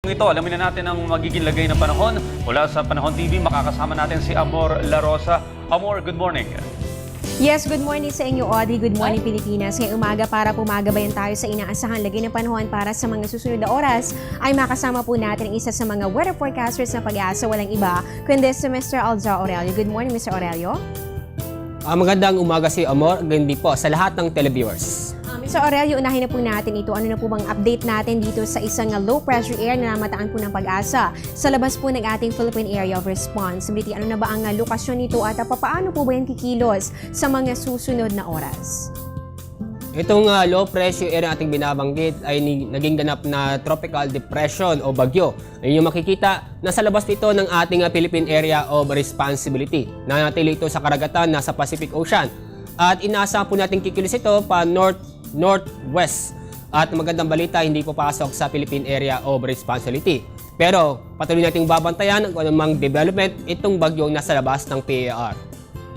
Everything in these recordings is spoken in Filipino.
Ito, alamin na natin ang magiging lagay ng panahon. Mula sa Panahon TV, makakasama natin si Amor La Rosa. Amor, good morning. Yes, good morning sa inyo, Audrey. Good morning, Pilipinas. Ngayong umaga para pumagabayan tayo sa inaasahan lagay ng panahon para sa mga susunod na oras ay makasama po natin ang isa sa mga weather forecasters na Pag-asa, walang iba kundi si Mr. Aljo Aurelio. Good morning, Mr. Aurelio. Magandang umaga si Amor, gandi po sa lahat ng televiewers. Mr. Aurelio, unahin na po natin ito. Ano na po bang update natin dito sa isang low pressure air na namataan po ng Pag-asa sa labas po ng ating Philippine Area of Responsibility? Ano na ba ang lokasyon nito at paano po ba yan kikilos sa mga susunod na oras? Itong low pressure air na ating binabanggit ay naging ganap na tropical depression o bagyo. Ayun yung makikita na sa labas nito ng ating Philippine Area of Responsibility. Nanatili ito sa karagatan nasa Pacific Ocean. At inaasahan po natin kikilos ito pa northwest. At magandang balita, hindi po pasok sa Philippine Area of Responsibility. Pero patuloy nating babantayan kung anumang development itong bagyong nasa labas ng PAR.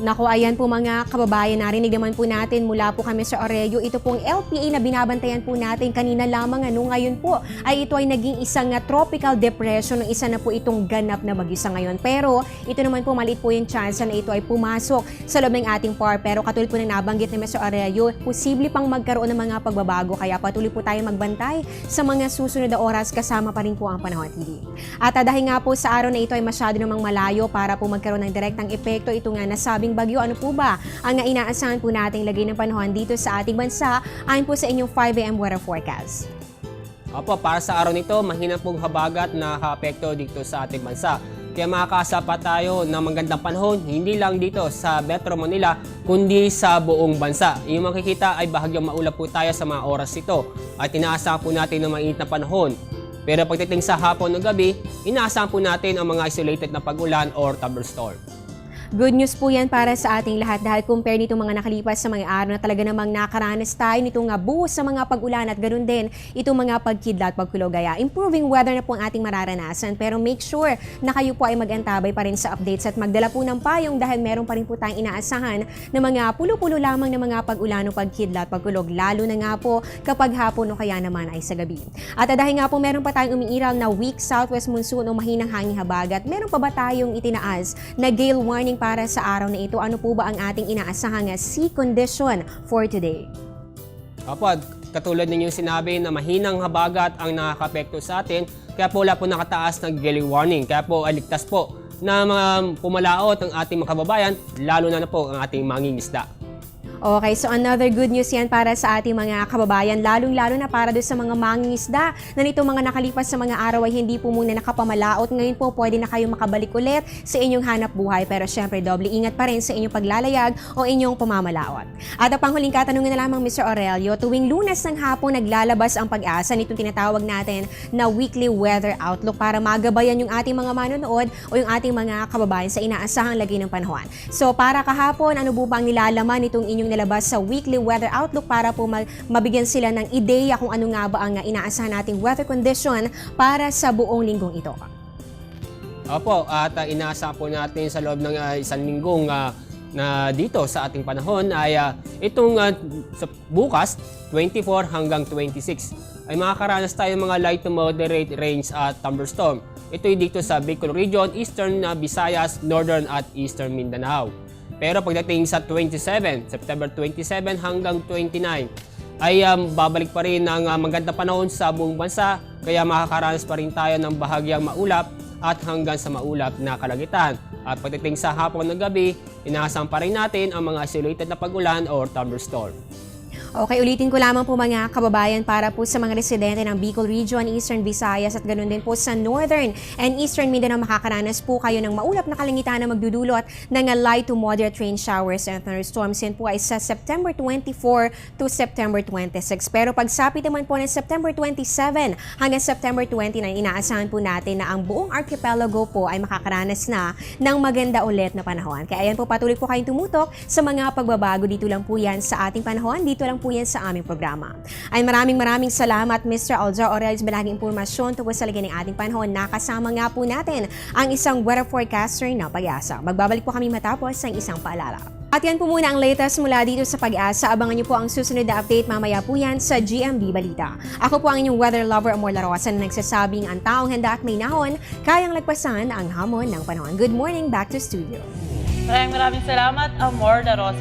Naku, ayan po mga kababayan, narinig naman po natin mula po kami sa Aurelio. Ito pong LPA na binabantayan po natin kanina lamang. Ngayon po ay ito ay naging isang tropical depression, ng isa na po itong ganap na bagyo sa ngayon. Pero ito naman po maliit po yung chance na ito ay pumasok sa loob ng ating PAR. Pero katulad po na nabanggit ni Mr. Aurelio, posible pang magkaroon ng mga pagbabago. Kaya patuloy po tayo magbantay sa mga susunod na oras kasama pa rin po ang Panahon TV. At dahil nga po sa araw na ito ay masyado namang malayo para po magkaroon ng direktang epekto ito nga nasabing bagyo, ano po ba ang inaasahan po nating lagay ng panahon dito sa ating bansa ayon po sa inyong 5 AM weather forecast? Opo, para sa araw nito, mahina pong habagat na haapekto dito sa ating bansa. Kaya makakasa pa tayo ng magandang panahon, hindi lang dito sa Metro Manila, kundi sa buong bansa. Yung makikita ay bahagyang maulap po tayo sa mga oras ito at inaasahan po natin ng mainit na panahon. Pero pagdating sa hapon o gabi, inaasahan po natin ang mga isolated na pag-ulan or thunderstorm. Good news po yan para sa ating lahat dahil compare nitong mga nakalipas sa mga araw na talaga namang nakaranas tayo nitong buhos sa mga pag-ulan at ganoon din itong mga pagkidlat, pagkulog. Kaya improving weather na po ang ating mararanasan, pero make sure na kayo po ay mag-antabay pa rin sa updates at magdala po ng payong dahil meron pa rin po tayong inaasahan na mga pulo-pulo lamang na mga pag-ulan o pagkidlat, pagkulog, lalo na nga po kapag hapon o kaya naman ay sa gabi. At dahil nga po meron pa tayong umiiral na weak southwest monsoon o mahinang hangin habagat, meron pa ba tayong itinaas na gale warning para sa araw na ito? Ano po ba ang ating inaasahang sea condition for today? Opo, katulad ninyong sinabi na mahinang habagat ang nakakapekto sa atin, kaya po wala po nakataas na gale warning. Kaya po aligtas po na mga pumalaot ang ating mga kababayan, lalo na po ang ating mangingisda. Okay, so another good news yan para sa ating mga kababayan, lalong-lalo na para doon sa mga mangingisda na nito mga nakalipas sa mga araw ay hindi po muna nakapamalaot. Ngayon po, pwede na kayo makabalik ulit sa inyong hanap buhay. Pero syempre, doble ingat pa rin sa inyong paglalayag o inyong pamamalaot. At ang panghuling katanungan na lamang, Mr. Aurelio, tuwing Lunes ng hapon naglalabas ang Pag-asa nitong tinatawag natin na weekly weather outlook para magabayan yung ating mga manonood o yung ating mga kababayan sa inaasahang lagay ng panahon. So para kahapon, ano po bang nilalaman nitong inyong nilabas sa weekly weather outlook para po mabigyan sila ng ideya kung ano nga ba ang inaasahan nating weather condition para sa buong linggong ito? Opo, at inaasahan po natin sa loob ng isang linggong na dito sa ating panahon ay itong sa bukas, 24 hanggang 26, ay makakaranas tayo mga light to moderate rains at thunderstorm. Ito ay dito sa Bicol Region, Eastern Visayas, Northern at Eastern Mindanao. Pero pagdating sa 27, September 27 hanggang 29, ay babalik pa rin ng magandang panahon sa buong bansa, kaya makakaranas pa rin tayo ng bahagyang maulap at hanggang sa maulap na kalagitnaan. At pagdating sa hapon ng gabi, inaasahan pa rin natin ang mga isolated na pag-ulan or thunderstorm. Okay, ulitin ko lamang po mga kababayan para po sa mga residente ng Bicol Region, Eastern Visayas at ganoon din po sa Northern and Eastern Mindanao, makakaranas po kayo ng maulap na kalangitan na magdudulot ng light to moderate rain showers and thunderstorms. Yan po ay sa September 24 to September 26. Pero pagsapit naman po ng September 27 hanggang September 29, inaasahan po natin na ang buong archipelago po ay makakaranas na ng maganda ulit na panahon. Kaya ayan po, patuloy po kayong tumutok sa mga pagbabago. Dito lang po yan sa ating panahon, dito lang po yan sa aming programa. Ay maraming salamat Mr. Aljo Aurelio sa balaging impormasyon tungkol sa lagay ng ating panahon. Nakasama nga po natin ang isang weather forecaster na Pag-asa. Magbabalik po kami matapos ng isang paalala. At yan po muna ang latest mula dito sa Pag-asa. Abangan niyo po ang susunod na update mamaya po yan sa GMB Balita. Ako po ang inyong weather lover, Amor Larosa, na nagsasabing ang taong handa at may nahon, kayang lagpasan ang hamon ng panahon. Good morning, back to studio. Maraming salamat, Amor Larosa.